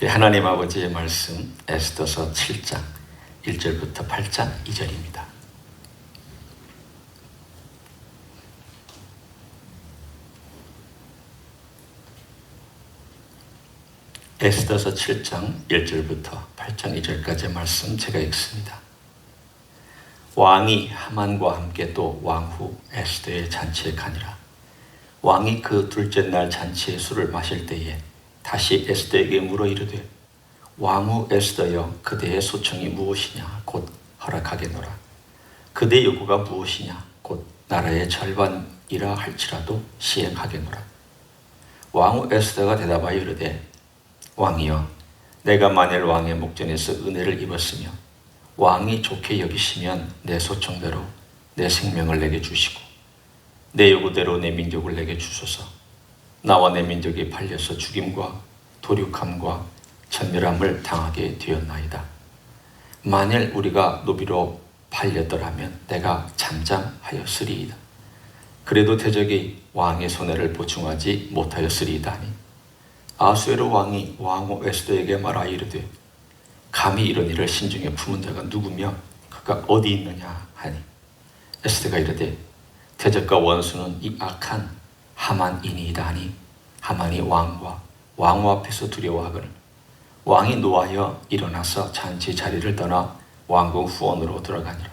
하나님 아버지의 말씀 에스더서 7장 1절부터 8장 2절입니다. 에스더서 7장 1절부터 8장 2절까지의 말씀 제가 읽습니다. 왕이 하만과 함께 또 왕후 에스더의 잔치에 가니라. 왕이 그 둘째 날 잔치의 술을 마실 때에 다시 에스더에게 물어 이르되 왕후 에스더여 그대의 소청이 무엇이냐 곧 허락하게노라. 그대 요구가 무엇이냐 곧 나라의 절반이라 할지라도 시행하게노라. 왕후 에스더가 대답하여 이르되 왕이여 내가 만일 왕의 목전에서 은혜를 입었으며 왕이 좋게 여기시면 내 소청대로 내 생명을 내게 주시고 내 요구대로 내 민족을 내게 주소서. 나와 내 민족이 팔려서 죽임과 도륙함과 천멸함을 당하게 되었나이다. 만일 우리가 노비로 팔렸더라면 내가 잠잠하였으리이다. 그래도 대적이 왕의 손해를 보충하지 못하였으리이다 하니 아수에로 왕이 왕후 에스더에게 말하여 이르되 감히 이런 일을 심중에 품은 자가 누구며 그가 어디 있느냐 하니 에스더가 이르되 대적과 원수는 이 악한 하만이니이다 하니 하만이 왕과 왕후 앞에서 두려워하거늘 왕이 노하여 일어나서 잔치 자리를 떠나 왕궁 후원으로 들어가니라.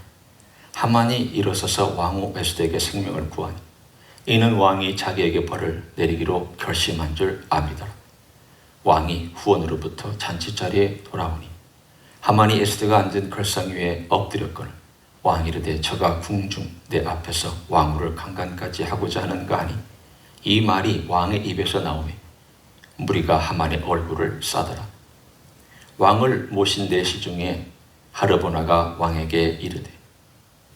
하만이 일어서서 왕후 에스더에게 생명을 구하니 이는 왕이 자기에게 벌을 내리기로 결심한 줄 압니다. 왕이 후원으로부터 잔치 자리에 돌아오니 하만이 에스더가 앉은 걸상 위에 엎드렸거늘 왕이 이르되 저가 궁중 내 앞에서 왕후를 강간까지 하고자 하는가 하니 이 말이 왕의 입에서 나오매 무리가 하만의 얼굴을 싸더라. 왕을 모신 내시 중에 하르보나가 왕에게 이르되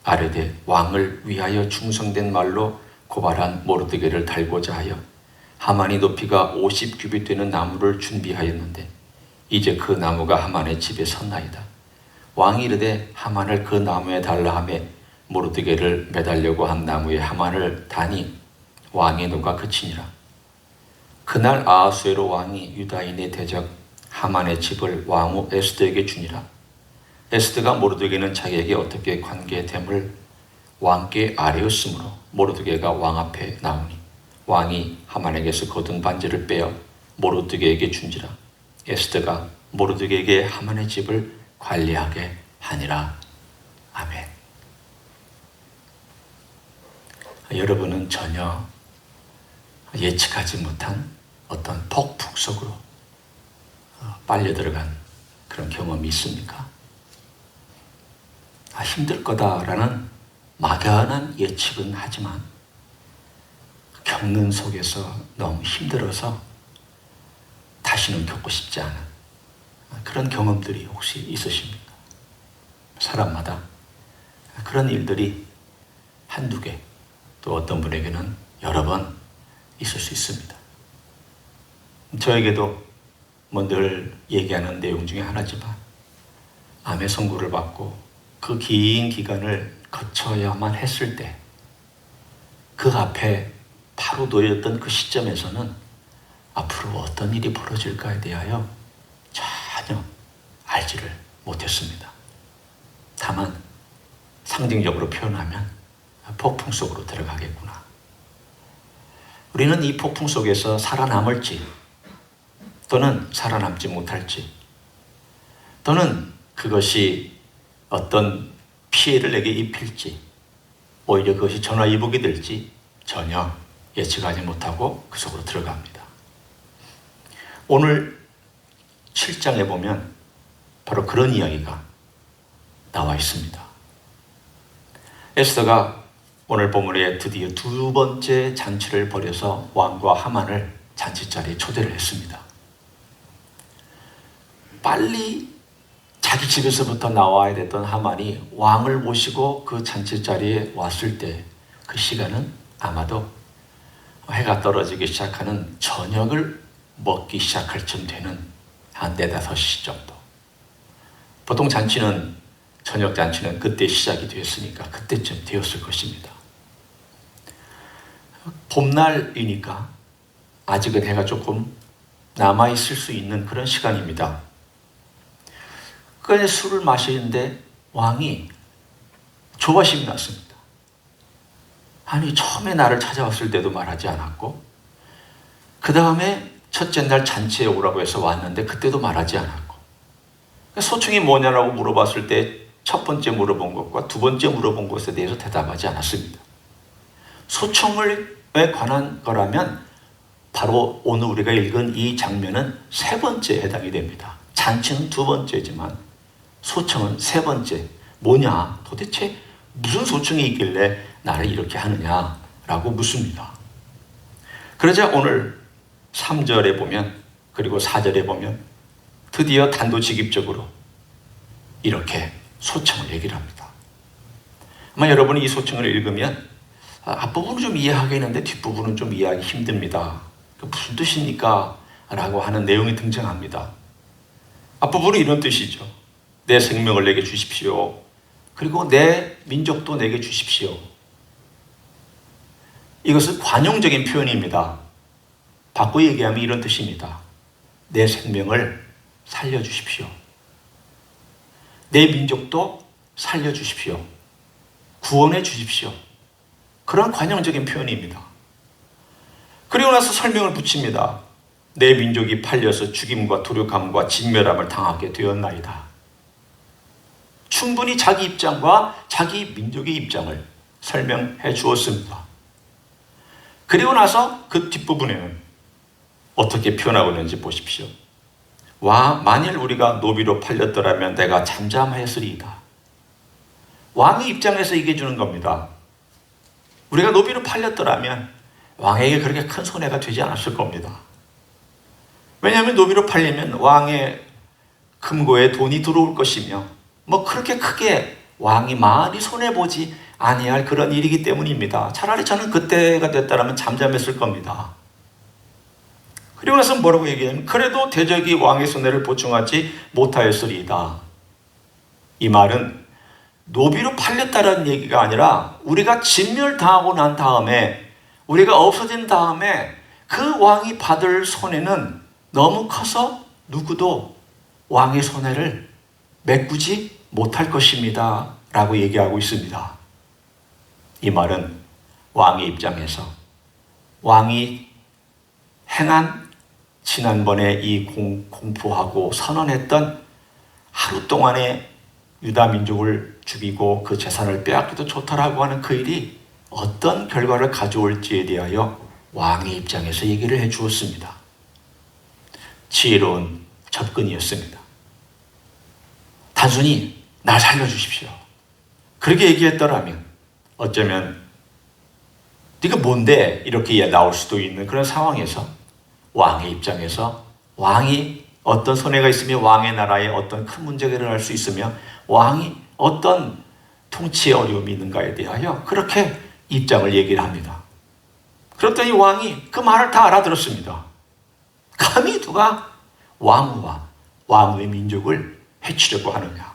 아뢰되 왕을 위하여 충성된 말로 고발한 모르드게를 달고자 하여 하만이 높이가 50규빗 되는 나무를 준비하였는데 이제 그 나무가 하만의 집에 섰나이다. 왕이 이르되 하만을 그 나무에 달라 하며 모르드게를 매달려고 한 나무에 하만을 다니 왕의 노가 그치니라. 그날 아하수에로 왕이 유다인의 대적 하만의 집을 왕후 에스더에게 주니라. 에스더가 모르드게는 자기에게 어떻게 관계됨을 왕께 아뢰었으므로 모르드게가 왕 앞에 나오니 왕이 하만에게서 거둔 반지를 빼어 모르드게에게 준지라. 에스더가 모르드게에게 하만의 집을 관리하게 하니라. 아멘. 여러분은 전혀 예측하지 못한 어떤 폭풍 속으로 빨려 들어간 그런 경험이 있습니까? 힘들 거다라는 막연한 예측은 하지만 겪는 속에서 너무 힘들어서 다시는 겪고 싶지 않은 그런 경험들이 혹시 있으십니까? 사람마다 그런 일들이 한두 개, 또 어떤 분에게는 여러 번 있을 수 있습니다. 저에게도 늘 얘기하는 내용 중에 하나지만 암의 선고를 받고 그 긴 기간을 거쳐야만 했을 때 그 앞에 바로 놓였던 그 시점에서는 앞으로 어떤 일이 벌어질까에 대하여 전혀 알지를 못했습니다. 다만 상징적으로 표현하면 폭풍 속으로 들어가겠구나. 우리는 이 폭풍 속에서 살아남을지 또는 살아남지 못할지 또는 그것이 어떤 피해를 내게 입힐지 오히려 그것이 전화위복이 될지 전혀 예측하지 못하고 그 속으로 들어갑니다. 오늘 7장에 보면 바로 그런 이야기가 나와 있습니다. 에스더가 오늘 본문에 드디어 두 번째 잔치를 벌여서 왕과 하만을 잔치 자리에 초대를 했습니다. 빨리 자기 집에서부터 나와야 됐던 하만이 왕을 모시고 그 잔치 자리에 왔을 때 그 시간은 아마도 해가 떨어지기 시작하는 저녁을 먹기 시작할 쯤 되는 한 4-5시 정도. 보통 잔치는 저녁 잔치는 그때 시작이 되었으니까 그때쯤 되었을 것입니다. 봄날이니까 아직은 해가 조금 남아있을 수 있는 그런 시간입니다. 그 술을 마시는데 왕이 조바심이 났습니다. 아니, 처음에 나를 찾아왔을 때도 말하지 않았고, 그 다음에 첫째 날 잔치에 오라고 해서 왔는데 그때도 말하지 않았고, 소청이 뭐냐라고 물어봤을 때 첫 번째 물어본 것과 두 번째 물어본 것에 대해서 대답하지 않았습니다. 소청에 관한 거라면 바로 오늘 우리가 읽은 이 장면은 세 번째에 해당이 됩니다. 잔치는 두 번째지만 소청은 세 번째. 뭐냐? 도대체 무슨 소청이 있길래 나를 이렇게 하느냐라고 묻습니다. 그러자 오늘 3절에 보면, 그리고 4절에 보면 드디어 단도직입적으로 이렇게 소청을 얘기를 합니다. 아마 여러분이 이 소청을 읽으면 앞부분은 좀 이해하겠는데 뒷부분은 좀 이해하기 힘듭니다. 무슨 뜻입니까? 라고 하는 내용이 등장합니다. 앞부분은 이런 뜻이죠. 내 생명을 내게 주십시오. 그리고 내 민족도 내게 주십시오. 이것은 관용적인 표현입니다. 바꿔 얘기하면 이런 뜻입니다. 내 생명을 살려주십시오. 내 민족도 살려주십시오. 구원해 주십시오. 그런 관용적인 표현입니다. 그리고 나서 설명을 붙입니다. 내 민족이 팔려서 죽임과 도륙함과 진멸함을 당하게 되었나이다. 충분히 자기 입장과 자기 민족의 입장을 설명해 주었습니다. 그리고 나서 그 뒷부분에는 어떻게 표현하고 있는지 보십시오. 만일 우리가 노비로 팔렸더라면 내가 잠잠하였으리이다. 왕의 입장에서 얘기해 주는 겁니다. 우리가 노비로 팔렸더라면 왕에게 그렇게 큰 손해가 되지 않았을 겁니다. 왜냐하면 노비로 팔리면 왕의 금고에 돈이 들어올 것이며 그렇게 크게 왕이 많이 손해보지 아니할 그런 일이기 때문입니다. 차라리 저는 그때가 됐다면 잠잠했을 겁니다. 그리고 나서 뭐라고 얘기하면 그래도 대적이 왕의 손해를 보충하지 못하였으리이다. 이 말은 노비로 팔렸다는 얘기가 아니라 우리가 진멸당하고 난 다음에, 우리가 없어진 다음에 그 왕이 받을 손해는 너무 커서 누구도 왕의 손해를 메꾸지 못할 것입니다. 라고 얘기하고 있습니다. 이 말은 왕의 입장에서 왕이 행한 지난번에 이 공포하고 선언했던 하루 동안의 유다 민족을 죽이고 그 재산을 빼앗기도 좋다라고 하는 그 일이 어떤 결과를 가져올지에 대하여 왕의 입장에서 얘기를 해 주었습니다. 지혜로운 접근이었습니다. 단순히 날 살려주십시오. 그렇게 얘기했더라면 어쩌면 네가 뭔데 이렇게 나올 수도 있는 그런 상황에서 왕의 입장에서 왕이 어떤 손해가 있으며 왕의 나라에 어떤 큰 문제가 일어날 수 있으며 왕이 어떤 통치의 어려움이 있는가에 대하여 그렇게 입장을 얘기를 합니다. 그랬더니 왕이 그 말을 다 알아들었습니다. 감히 누가 왕후와 왕후의 민족을 해치려고 하느냐.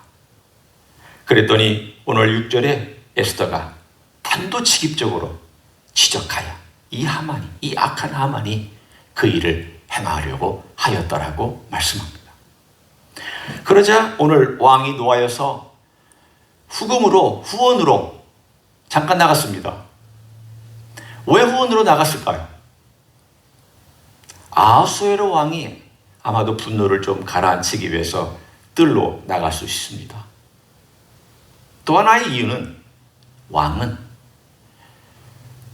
그랬더니 오늘 6절에 에스더가 단도직입적으로 지적하여 이 악한 하만이 그 일을 행하려고 하였다라고 말씀합니다. 그러자 오늘 왕이 노하여서 후원으로 잠깐 나갔습니다. 왜 후원으로 나갔을까요? 아하수에로 왕이 아마도 분노를 좀 가라앉히기 위해서 뜰로 나갈 수 있습니다. 또 하나의 이유는 왕은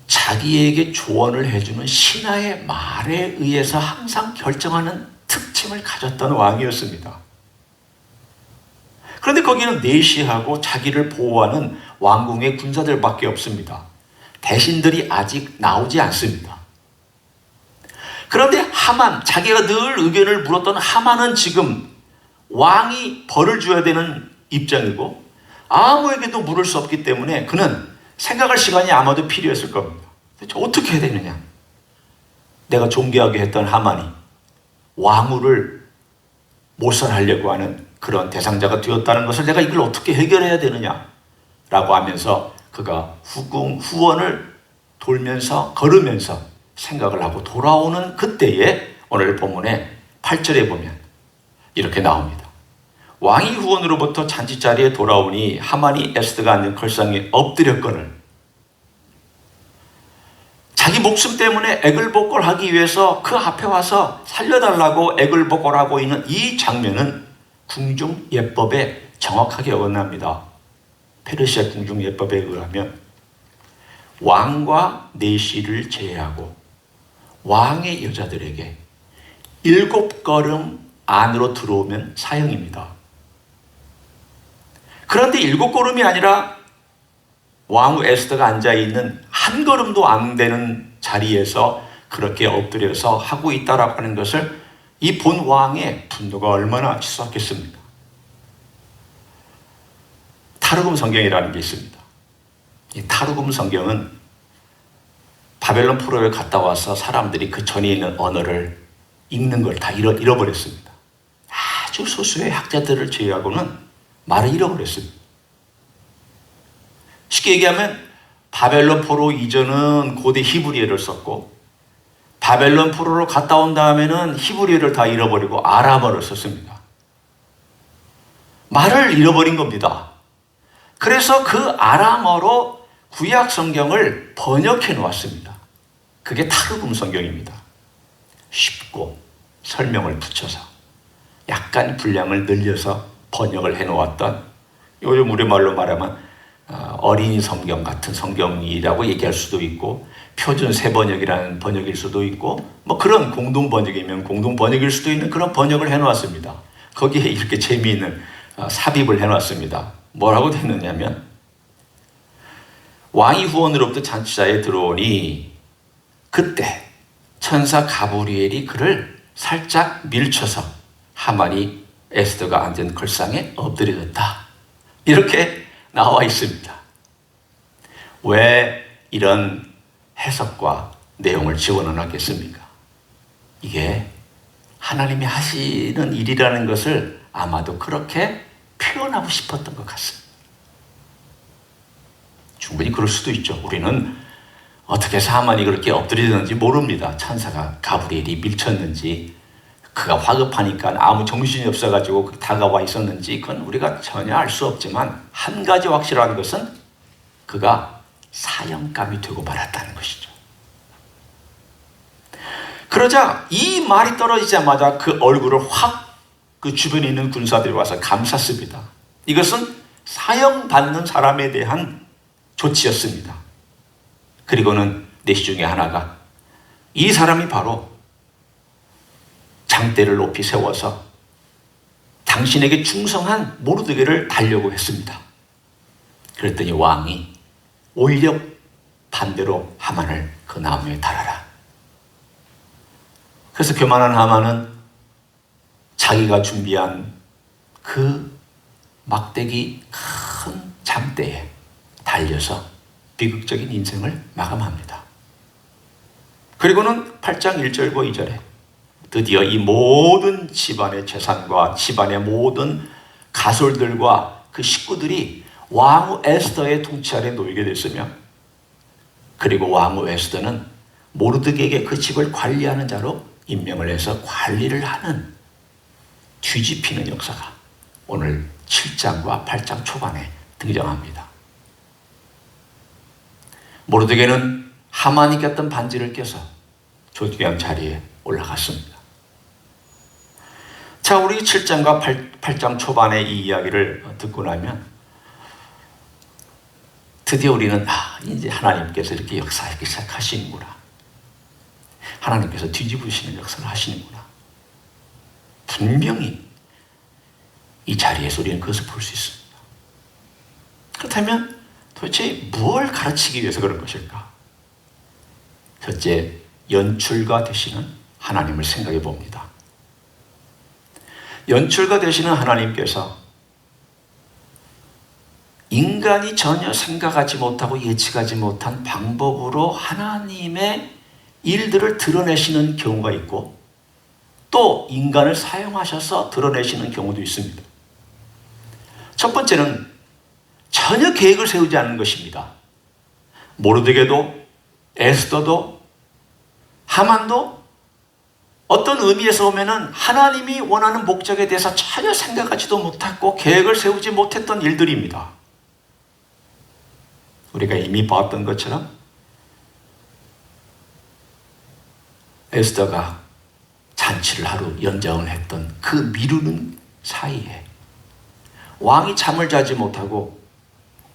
자기에게 조언을 해주는 신하의 말에 의해서 항상 결정하는 특징을 가졌던 왕이었습니다. 그런데 거기는 내시하고 자기를 보호하는 왕궁의 군사들밖에 없습니다. 대신들이 아직 나오지 않습니다. 그런데 하만, 자기가 늘 의견을 물었던 하만은 지금 왕이 벌을 줘야 되는 입장이고 아무에게도 물을 수 없기 때문에 그는 생각할 시간이 아마도 필요했을 겁니다. 대체 어떻게 해야 되느냐? 내가 존경하게 했던 하만이 왕후를 몰살하려고 하는 그런 대상자가 되었다는 것을 내가 이걸 어떻게 해결해야 되느냐? 라고 하면서 그가 후원을 걸으면서 생각을 하고 돌아오는 그때에 오늘 본문에 8절에 보면 이렇게 나옵니다. 왕이 후원으로부터 잔치자리에 돌아오니 하만이 에스더가 앉은 걸상에 엎드렸거늘 자기 목숨 때문에 애걸복걸하기 위해서 그 앞에 와서 살려달라고 애걸복걸하고 있는 이 장면은 궁중 예법에 정확하게 어긋납니다. 페르시아 궁중 예법에 의하면 왕과 내시를 제외하고 왕의 여자들에게 7걸음 안으로 들어오면 사형입니다. 그런데 7걸음이 아니라 왕후 에스더가 앉아있는 한 걸음도 안 되는 자리에서 그렇게 엎드려서 하고 있다라고 하는 것을 이 본 왕의 분노가 얼마나 치솟았겠습니까? 타르금 성경이라는 게 있습니다. 이 타르금 성경은 바벨론 포로에 갔다 와서 사람들이 그 전에 있는 언어를 읽는 걸 다 잃어버렸습니다. 아주 소수의 학자들을 제외하고는 말을 잃어버렸습니다. 쉽게 얘기하면 바벨론 포로 이전은 고대 히브리어를 썼고 바벨론 포로로 갔다 온 다음에는 히브리어를 다 잃어버리고 아람어를 썼습니다. 말을 잃어버린 겁니다. 그래서 그 아람어로 구약 성경을 번역해 놓았습니다. 그게 타르금 성경입니다. 쉽고 설명을 붙여서 약간 분량을 늘려서 번역을 해 놓았던, 요즘 우리말로 말하면 어린이 성경 같은 성경이라고 얘기할 수도 있고 표준 새번역이라는 번역일 수도 있고 뭐 그런 공동 번역이면 공동 번역일 수도 있는 그런 번역을 해 놓았습니다. 거기에 이렇게 재미있는 삽입을 해 놨습니다. 뭐라고 됐느냐면 왕이 후원으로부터 잔치자에 들어오니 그때 천사 가브리엘이 그를 살짝 밀쳐서 하만이 에스더가 앉은 걸상에 엎드려졌다. 이렇게 나와 있습니다. 왜 이런 해석과 내용을 집어넣었겠습니까? 이게 하나님이 하시는 일이라는 것을 아마도 그렇게 표현하고 싶었던 것 같습니다. 충분히 그럴 수도 있죠. 우리는 어떻게 해서 하만이 그렇게 엎드려졌는지 모릅니다. 천사가 가브리엘이 밀쳤는지 그가 화급하니까 아무 정신이 없어가지고 다가와 있었는지 그건 우리가 전혀 알 수 없지만 한 가지 확실한 것은 그가 사형감이 되고 말았다는 것이죠. 그러자 이 말이 떨어지자마자 그 얼굴을 확 그 주변에 있는 군사들이 와서 감쌌습니다. 이것은 사형받는 사람에 대한 조치였습니다. 그리고는 내시 중에 하나가 이 사람이 바로 장대를 높이 세워서 당신에게 충성한 모르드게를 달려고 했습니다. 그랬더니 왕이 오히려 반대로 하만을 그 나무에 달아라. 그래서 교만한 하만은 자기가 준비한 그 막대기 큰 장대에 달려서 비극적인 인생을 마감합니다. 그리고는 8장 1절과 2절에 드디어 이 모든 집안의 재산과 집안의 모든 가솔들과 그 식구들이 왕후 에스더의 통치 아래 놓이게 됐으며, 그리고 왕후 에스더는 모르드게에게 그 집을 관리하는 자로 임명을 해서 관리를 하는 뒤집히는 역사가 오늘 7장과 8장 초반에 등장합니다. 모르드게는 하만이 꼈던 반지를 껴서 조기한 자리에 올라갔습니다. 자, 우리 7장과 8장 초반의 이 이야기를 듣고 나면 드디어 우리는 이제 하나님께서 이렇게 역사하기 시작하시는구나. 하나님께서 뒤집으시는 역사를 하시는구나. 분명히 이 자리에서 우리는 그것을 볼 수 있습니다. 그렇다면 도대체 무엇을 가르치기 위해서 그런 것일까? 첫째, 연출가 되시는 하나님을 생각해 봅니다. 연출가 되시는 하나님께서 인간이 전혀 생각하지 못하고 예측하지 못한 방법으로 하나님의 일들을 드러내시는 경우가 있고, 또 인간을 사용하셔서 드러내시는 경우도 있습니다. 첫 번째는 전혀 계획을 세우지 않는 것입니다. 모르드게도 에스더도 하만도 어떤 의미에서 보면은 하나님이 원하는 목적에 대해서 전혀 생각하지도 못했고 계획을 세우지 못했던 일들입니다. 우리가 이미 봤던 것처럼 에스더가 잔치를 하루 연장을 했던 그 미루는 사이에 왕이 잠을 자지 못하고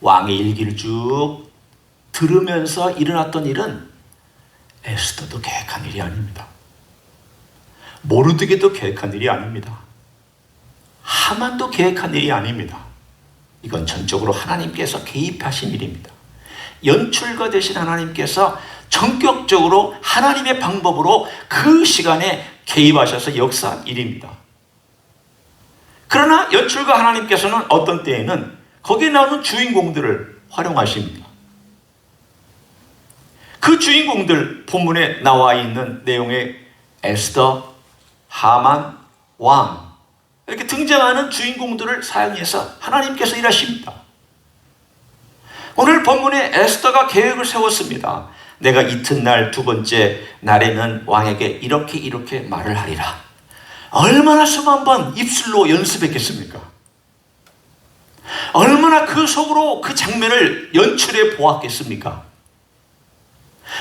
왕의 일기를 쭉 들으면서 일어났던 일은 에스더도 계획한 일이 아닙니다. 모르드게도 계획한 일이 아닙니다. 하만도 계획한 일이 아닙니다. 이건 전적으로 하나님께서 개입하신 일입니다. 연출가 되신 하나님께서 전격적으로 하나님의 방법으로 그 시간에 개입하셔서 역사한 일입니다. 그러나 연출가 하나님께서는 어떤 때에는 거기에 나오는 주인공들을 활용하십니다. 그 주인공들 본문에 나와 있는 내용의 에스더, 하만, 왕 이렇게 등장하는 주인공들을 사용해서 하나님께서 일하십니다. 오늘 본문에 에스더가 계획을 세웠습니다. 내가 이튿날 두 번째 날에는 왕에게 이렇게 말을 하리라. 얼마나 수만 번 입술로 연습했겠습니까? 얼마나 그 속으로 그 장면을 연출해 보았겠습니까?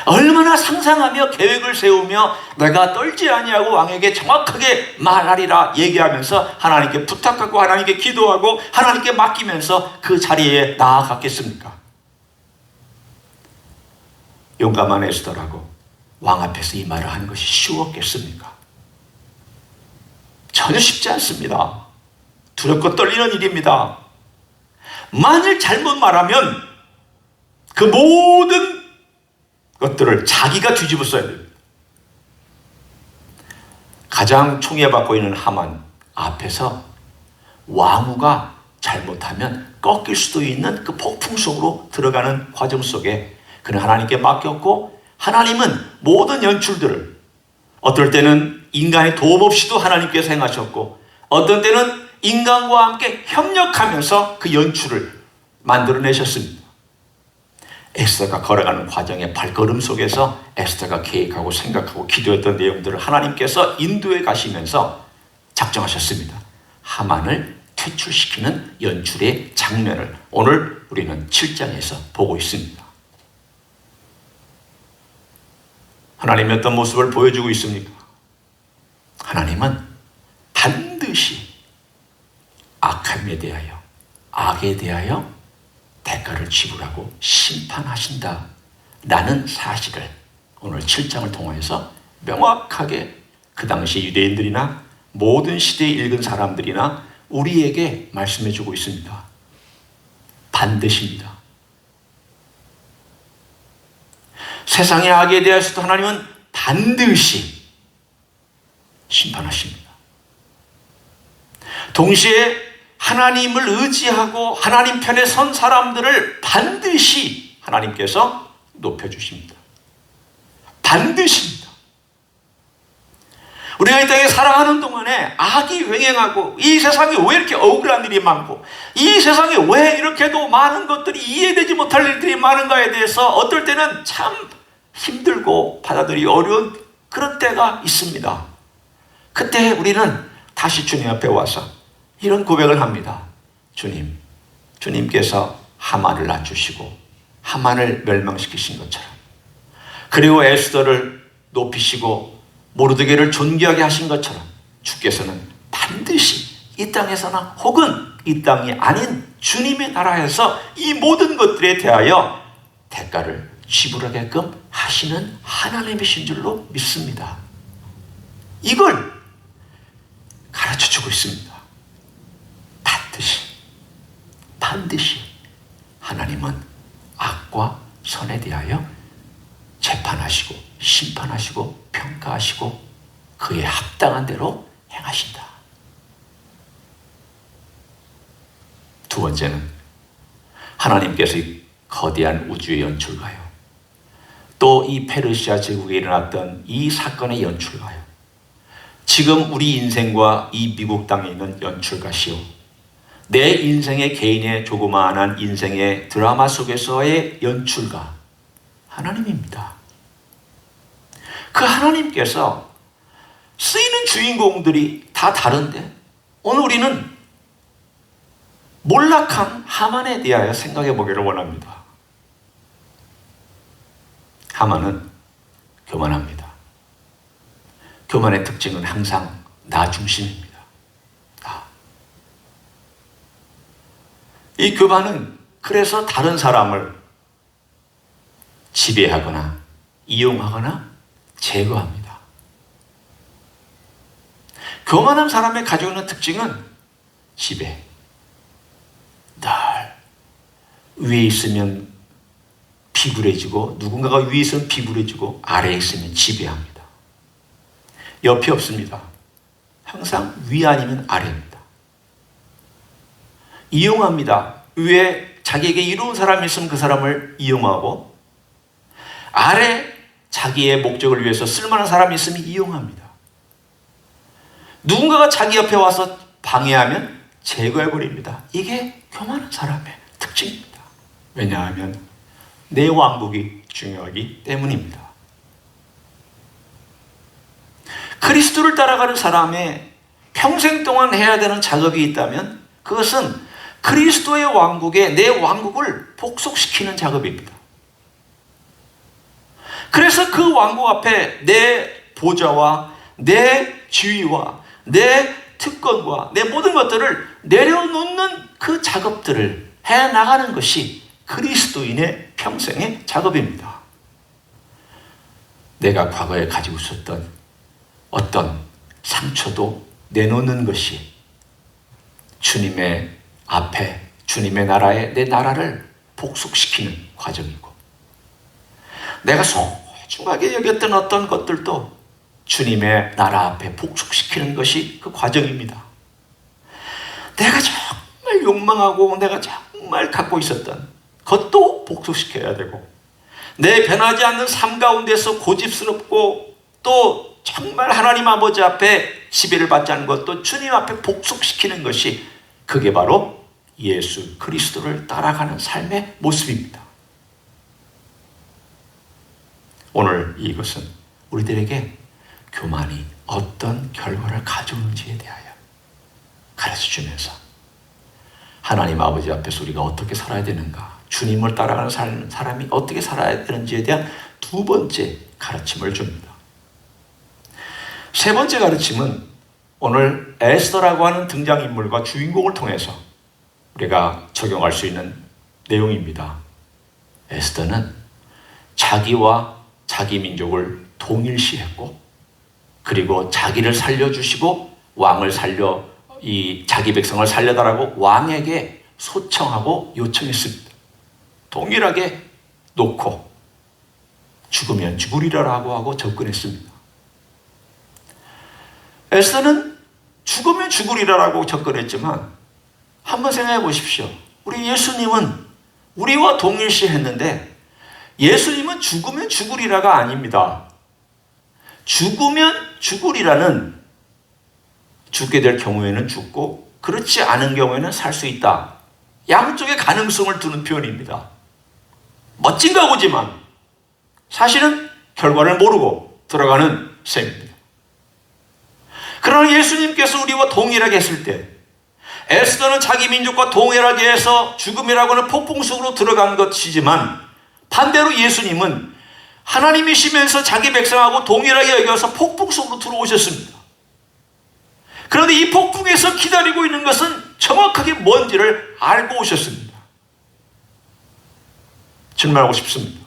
얼마나 상상하며 계획을 세우며 내가 떨지 아니하고 왕에게 정확하게 말하리라 얘기하면서 하나님께 부탁하고 하나님께 기도하고 하나님께 맡기면서 그 자리에 나아갔겠습니까? 용감한 에스더라고 왕 앞에서 이 말을 하는 것이 쉬웠겠습니까? 전혀 쉽지 않습니다. 두렵고 떨리는 일입니다. 만일 잘못 말하면 그 모든 것들을 자기가 뒤집어 써야 됩니다. 가장 총애받고 있는 하만 앞에서 왕후가 잘못하면 꺾일 수도 있는 그 폭풍 속으로 들어가는 과정 속에 그는 하나님께 맡겼고, 하나님은 모든 연출들을 어떨 때는 인간의 도움 없이도 하나님께서 행하셨고, 어떤 때는 인간과 함께 협력하면서 그 연출을 만들어내셨습니다. 에스더가 걸어가는 과정의 발걸음 속에서 에스더가 계획하고 생각하고 기도했던 내용들을 하나님께서 인도해 가시면서 작정하셨습니다. 하만을 퇴출시키는 연출의 장면을 오늘 우리는 7장에서 보고 있습니다. 하나님이 어떤 모습을 보여주고 있습니까? 하나님은 반드시 악함에 대하여, 악에 대하여 대가를 지불하고 심판하신다 라는 사실을 오늘 7장을 통해서 명확하게 그 당시 유대인들이나 모든 시대에 읽은 사람들이나 우리에게 말씀해 주고 있습니다. 반드시입니다. 세상의 악에 대해서도 하나님은 반드시 심판하십니다. 동시에 하나님을 의지하고 하나님 편에 선 사람들을 반드시 하나님께서 높여주십니다. 반드시입니다. 우리가 이 땅에 살아가는 동안에 악이 횡행하고 이 세상에 왜 이렇게 억울한 일이 많고 이 세상에 왜 이렇게도 많은 것들이 이해되지 못할 일들이 많은가에 대해서 어떨 때는 참 힘들고 받아들이기 어려운 그런 때가 있습니다. 그때 우리는 다시 주님 앞에 와서 이런 고백을 합니다. 주님, 주님께서 하만을 낮추시고 하만을 멸망시키신 것처럼, 그리고 에스더를 높이시고 모르드게를 존귀하게 하신 것처럼 주께서는 반드시 이 땅에서나 혹은 이 땅이 아닌 주님의 나라에서 이 모든 것들에 대하여 대가를 지불하게끔 하시는 하나님이신 줄로 믿습니다. 이걸 가르쳐주고 있습니다. 반드시 하나님은 악과 선에 대하여 재판하시고 심판하시고 평가하시고 그에 합당한 대로 행하신다. 두 번째는 하나님께서 이 거대한 우주의 연출가요, 또 이 페르시아 제국에 일어났던 이 사건의 연출가요, 지금 우리 인생과 이 미국 땅에 있는 연출가시요, 내 인생의 개인의 조그마한 인생의 드라마 속에서의 연출가 하나님입니다. 그 하나님께서 쓰이는 주인공들이 다 다른데 오늘 우리는 몰락한 하만에 대하여 생각해 보기를 원합니다. 하만은 교만합니다. 교만의 특징은 항상 나 중심입니다. 이 교만은 그래서 다른 사람을 지배하거나 이용하거나 제거합니다. 교만한 사람의 가지고 있는 특징은 지배. 늘 위에 있으면 비굴해지고 누군가가 위에 있으면 비굴해지고 아래에 있으면 지배합니다. 옆이 없습니다. 항상 위 아니면 아래입니다. 이용합니다. 위에 자기에게 이로운 사람이 있으면 그 사람을 이용하고 아래 자기의 목적을 위해서 쓸만한 사람이 있으면 이용합니다. 누군가가 자기 옆에 와서 방해하면 제거해버립니다. 이게 교만한 사람의 특징입니다. 왜냐하면 내 왕국이 중요하기 때문입니다. 그리스도를 따라가는 사람의 평생 동안 해야 되는 작업이 있다면 그것은 그리스도의 왕국에 내 왕국을 복속시키는 작업입니다. 그래서 그 왕국 앞에 내 보좌와 내 지위와 내 특권과 내 모든 것들을 내려놓는 그 작업들을 해나가는 것이 그리스도인의 평생의 작업입니다. 내가 과거에 가지고 있었던 어떤 상처도 내놓는 것이 주님의 앞에 주님의 나라에 내 나라를 복속시키는 과정이고 내가 소중하게 여겼던 어떤 것들도 주님의 나라 앞에 복속시키는 것이 그 과정입니다. 내가 정말 욕망하고 내가 정말 갖고 있었던 것도 복속시켜야 되고 내 변하지 않는 삶 가운데서 고집스럽고 또 정말 하나님 아버지 앞에 지배를 받지 않는 것도 주님 앞에 복속시키는 것이 그게 바로 예수 그리스도를 따라가는 삶의 모습입니다. 오늘 이것은 우리들에게 교만이 어떤 결과를 가져오는지에 대하여 가르쳐주면서 하나님 아버지 앞에서 우리가 어떻게 살아야 되는가, 주님을 따라가는 사람이 어떻게 살아야 되는지에 대한 두 번째 가르침을 줍니다. 세 번째 가르침은 오늘 에스더라고 하는 등장인물과 주인공을 통해서 우리가 적용할 수 있는 내용입니다. 에스더는 자기와 자기 민족을 동일시했고 그리고 자기를 살려주시고 왕을 자기 백성을 살려달라고 왕에게 소청하고 요청했습니다. 동일하게 놓고 죽으면 죽으리라고 하고 접근했습니다. 에스더는 죽으면 죽으리라고 접근했지만 한번 생각해 보십시오. 우리 예수님은 우리와 동일시했는데 예수님은 죽으면 죽으리라가 아닙니다. 죽으면 죽으리라는 죽게 될 경우에는 죽고 그렇지 않은 경우에는 살 수 있다. 양쪽의 가능성을 두는 표현입니다. 멋진 각오지만 사실은 결과를 모르고 들어가는 셈입니다. 그러나 예수님께서 우리와 동일하게 했을 때 에스더는 자기 민족과 동일하게 해서 죽음이라고 하는 폭풍 속으로 들어간 것이지만 반대로 예수님은 하나님이시면서 자기 백성하고 동일하게 여겨서 폭풍 속으로 들어오셨습니다. 그런데 이 폭풍에서 기다리고 있는 것은 정확하게 뭔지를 알고 오셨습니다. 질문하고 싶습니다.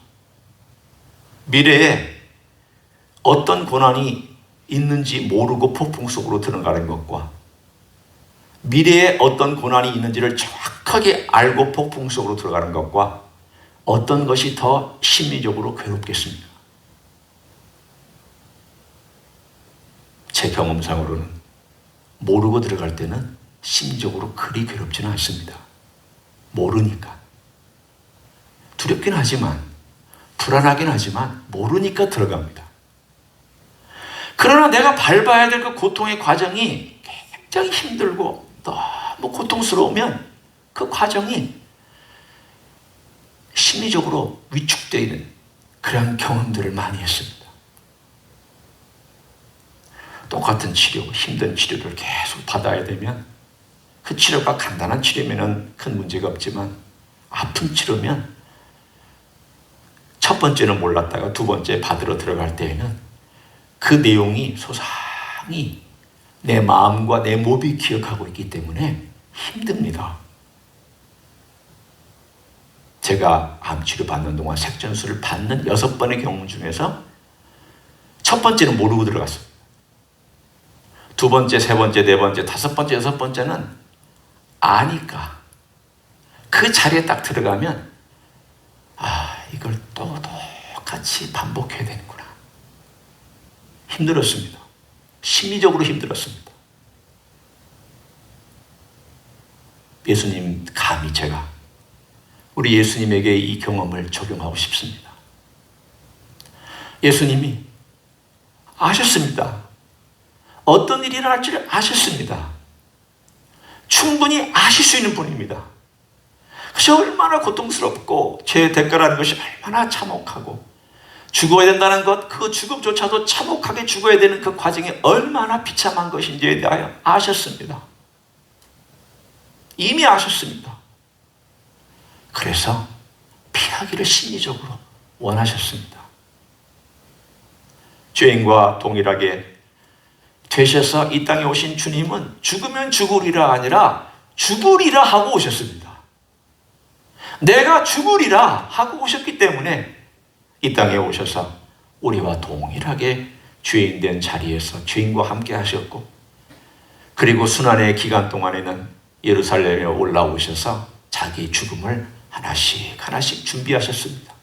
미래에 어떤 고난이 있는지 모르고 폭풍 속으로 들어가는 것과 미래에 어떤 고난이 있는지를 정확하게 알고 폭풍 속으로 들어가는 것과 어떤 것이 더 심리적으로 괴롭겠습니까? 제 경험상으로는 모르고 들어갈 때는 심리적으로 그리 괴롭지는 않습니다. 모르니까. 두렵긴 하지만 불안하긴 하지만 모르니까 들어갑니다. 그러나 내가 밟아야 될 그 고통의 과정이 굉장히 힘들고 너무 고통스러우면 그 과정이 심리적으로 위축되어 있는 그런 경험들을 많이 했습니다. 똑같은 치료, 힘든 치료를 계속 받아야 되면 그 치료가 간단한 치료면 큰 문제가 없지만 아픈 치료면 첫 번째는 몰랐다가 두 번째 받으러 들어갈 때에는 그 내용이 소상히 내 마음과 내 몸이 기억하고 있기 때문에 힘듭니다. 제가 암치료 받는 동안 색전수를 받는 6번의 경우 중에서 첫 번째는 모르고 들어갔어요. 두 번째, 세 번째, 네 번째, 다섯 번째, 여섯 번째는 아니까 그 자리에 딱 들어가면 이걸 또 똑같이 반복해야 되는구나. 힘들었습니다. 심리적으로 힘들었습니다. 예수님, 감히 제가 우리 예수님에게 이 경험을 적용하고 싶습니다. 예수님이 아셨습니다. 어떤 일이 일어날 줄 아셨습니다. 충분히 아실 수 있는 분입니다. 그것이 얼마나 고통스럽고 죄의 대가라는 것이 얼마나 참혹하고 죽어야 된다는 것, 그 죽음조차도 참혹하게 죽어야 되는 그 과정이 얼마나 비참한 것인지에 대하여 아셨습니다. 이미 아셨습니다. 그래서 피하기를 심리적으로 원하셨습니다. 죄인과 동일하게 되셔서 이 땅에 오신 주님은 죽으면 죽으리라 아니라 죽으리라 하고 오셨습니다. 내가 죽으리라 하고 오셨기 때문에 이 땅에 오셔서 우리와 동일하게 죄인 된 자리에서 죄인과 함께 하셨고, 그리고 순환의 기간 동안에는 예루살렘에 올라오셔서 자기 죽음을 하나씩 하나씩 준비하셨습니다.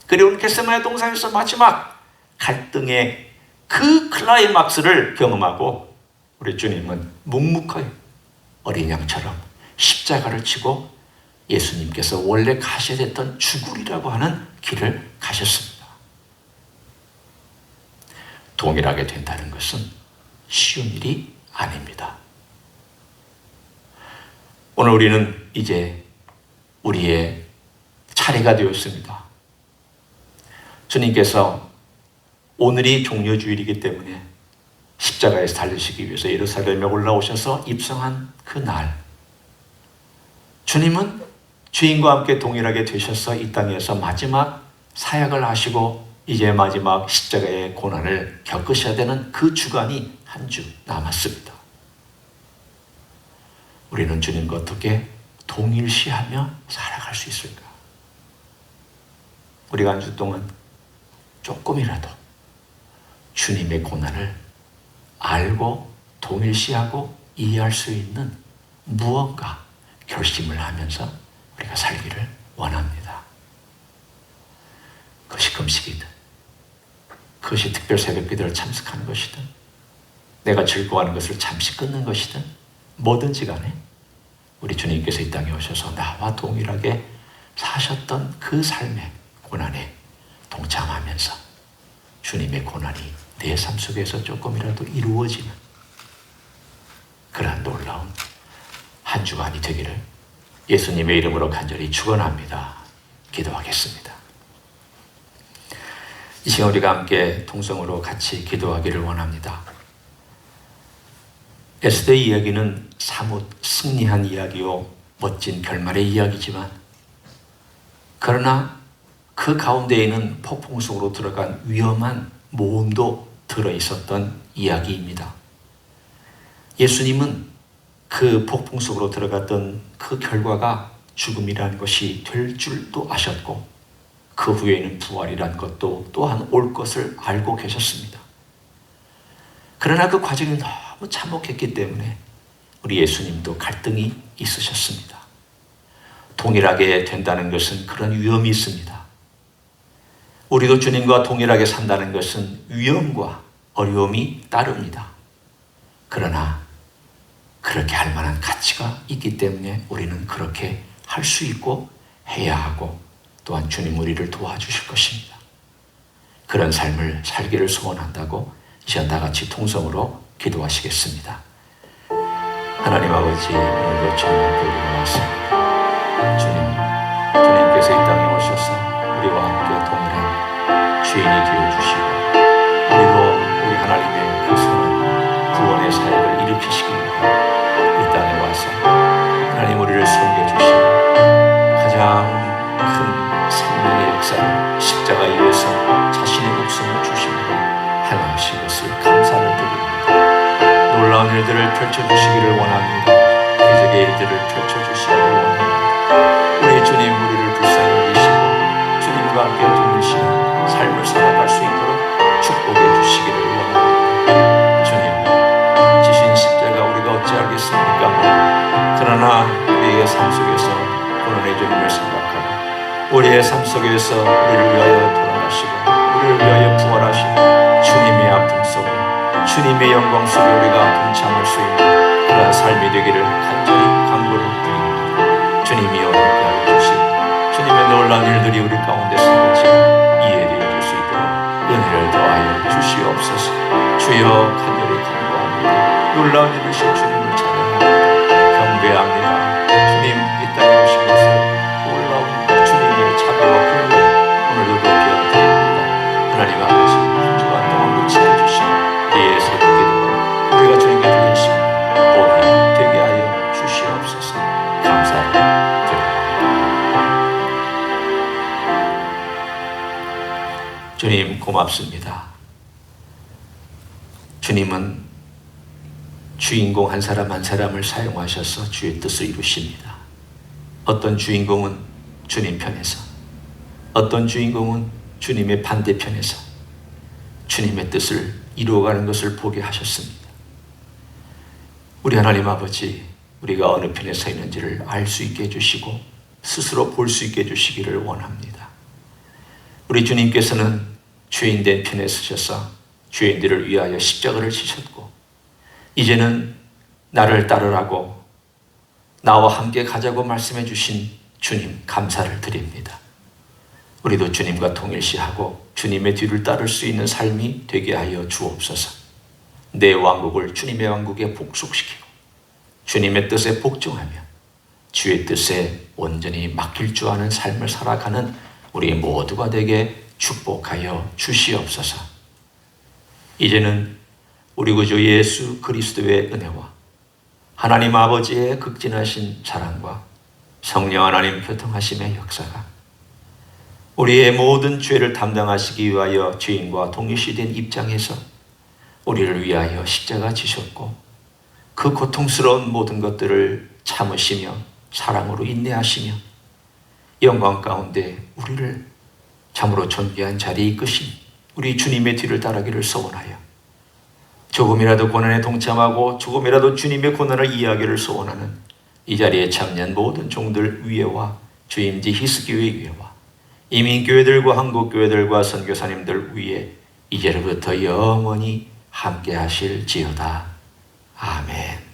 그리고 겟세마네 동산에서 마지막 갈등의 그 클라이막스를 경험하고 우리 주님은 묵묵하게 어린 양처럼 십자가를 지고 예수님께서 원래 가셔야 됐던 죽으리라고 하는 길을 가셨습니다. 동일하게 된다는 것은 쉬운 일이 아닙니다. 오늘 우리는 이제 우리의 차례가 되었습니다. 주님께서 오늘이 종려주일이기 때문에 십자가에서 달리시기 위해서 예루살렘에 올라오셔서 입성한 그 날, 주님은 주인과 함께 동일하게 되셔서 이 땅에서 마지막 사역을 하시고 이제 마지막 십자가의 고난을 겪으셔야 되는 그 주간이 한 주 남았습니다. 우리는 주님과 어떻게 동일시하며 살아갈 수 있을까? 우리가 한 주 동안 조금이라도 주님의 고난을 알고 동일시하고 이해할 수 있는 무언가 결심을 하면서 우리가 살기를 원합니다. 그것이 금식이든, 그것이 특별 새벽기도를 참석하는 것이든, 내가 즐거워하는 것을 잠시 끊는 것이든, 뭐든지 간에 우리 주님께서 이 땅에 오셔서 나와 동일하게 사셨던 그 삶의 고난에 동참하면서 주님의 고난이 내 삶 속에서 조금이라도 이루어지는 그러한 놀라운 한 주간이 되기를 예수님의 이름으로 간절히 축원합니다. 기도하겠습니다. 이 시간 우리가 함께 통성으로 같이 기도하기를 원합니다. 에스더의 이야기는 사뭇 승리한 이야기요 멋진 결말의 이야기지만, 그러나 그 가운데에는 폭풍 속으로 들어간 위험한 모험도 들어있었던 이야기입니다. 예수님은 그 폭풍 속으로 들어갔던 그 결과가 죽음이라는 것이 될 줄도 아셨고, 그 후에는 부활이라는 것도 또한 올 것을 알고 계셨습니다. 그러나 그 과정이 너무 참혹했기 때문에 우리 예수님도 갈등이 있으셨습니다. 동일하게 된다는 것은 그런 위험이 있습니다. 우리도 주님과 동일하게 산다는 것은 위험과 어려움이 따릅니다. 그러나 그렇게 할 만한 가치가 있기 때문에 우리는 그렇게 할 수 있고 해야 하고, 또한 주님 우리를 도와주실 것입니다. 그런 삶을 살기를 소원한다고 이 시간 다 같이 통성으로 기도하시겠습니다. 하나님 아버지, 오늘도 주님 드리러 왔습니다. 주님께서 이 땅에 오셔서 우리와 함께 동일한 죄인이 되어주시고, 우리도 우리 하나님의 일들을 펼쳐주시기를 원합니다. 기적의 일들을 펼쳐주시기를 원합니다. 우리 주님, 우리를 불쌍히 여기시고 주님과 함께 동일시는 삶을 살아갈 수 있도록 축복해 주시기를 원합니다. 주님, 지신 십자가 우리가 어찌 알겠습니까? 그러나 우리의 삶 속에서 고난의 주님을 생각하고 우리의 삶 속에서 우리를 위하여 돌아가시고 우리를 위하여 부활하시는 주님의 아픔 속에 주님의 영광 속에 우리가 아픔 참을 수 있는 그러한 삶이 되기를 간절히 간구를 드립니다. 주님이 오늘 하여 주시고 주님의 놀라운 일들이 우리 가운데 생기지 이해되어질 수 있도록 은혜를 더하여 주시옵소서. 주여, 간절히 간구합니다. 놀라운 일이신 주님을 찬양합니다. 경배합니다. 주님, 이 땅에 오시면서 놀라운 주님의 자비와 긍휼 오늘도 높여드립니다. 하나님 아버지, 한 주간 동안 놓치게 우리의 새벽 기도가 우리가 주님께 드리신 복이 되게 하여 주시옵소서. 감사드립니다. 주님, 고맙습니다. 주님은 주인공 한 사람 한 사람을 사용하셔서 주의 뜻을 이루십니다. 어떤 주인공은 주님 편에서, 어떤 주인공은 주님의 반대편에서 주님의 뜻을 이루어가는 것을 보게 하셨습니다. 우리 하나님 아버지, 우리가 어느 편에 서 있는지를 알 수 있게 해주시고 스스로 볼 수 있게 해주시기를 원합니다. 우리 주님께서는 죄인된 편에 서셔서 죄인들을 위하여 십자가를 지셨고 이제는 나를 따르라고 나와 함께 가자고 말씀해 주신 주님, 감사를 드립니다. 우리도 주님과 동일시하고 주님의 뒤를 따를 수 있는 삶이 되게 하여 주옵소서. 내 왕국을 주님의 왕국에 복속시키고 주님의 뜻에 복종하며 주의 뜻에 온전히 맡길 줄 아는 삶을 살아가는 우리 모두가 되게 축복하여 주시옵소서. 이제는 우리 구주 예수 그리스도의 은혜와 하나님 아버지의 극진하신 사랑과 성령 하나님 교통하심의 역사가 우리의 모든 죄를 담당하시기 위하여 죄인과 동일시된 입장에서 우리를 위하여 십자가 지셨고 그 고통스러운 모든 것들을 참으시며 사랑으로 인내하시며 영광 가운데 우리를 참으로 존귀한 자리에 이끄신 우리 주님의 뒤를 따르기를 소원하여 조금이라도 고난에 동참하고 조금이라도 주님의 고난을 이해하기를 소원하는 이 자리에 참여한 모든 종들 위에와 주임지 히스기회 위에와 이민교회들과 한국교회들과 선교사님들 위에 이제로부터 영원히 함께 하실지어다. 아멘.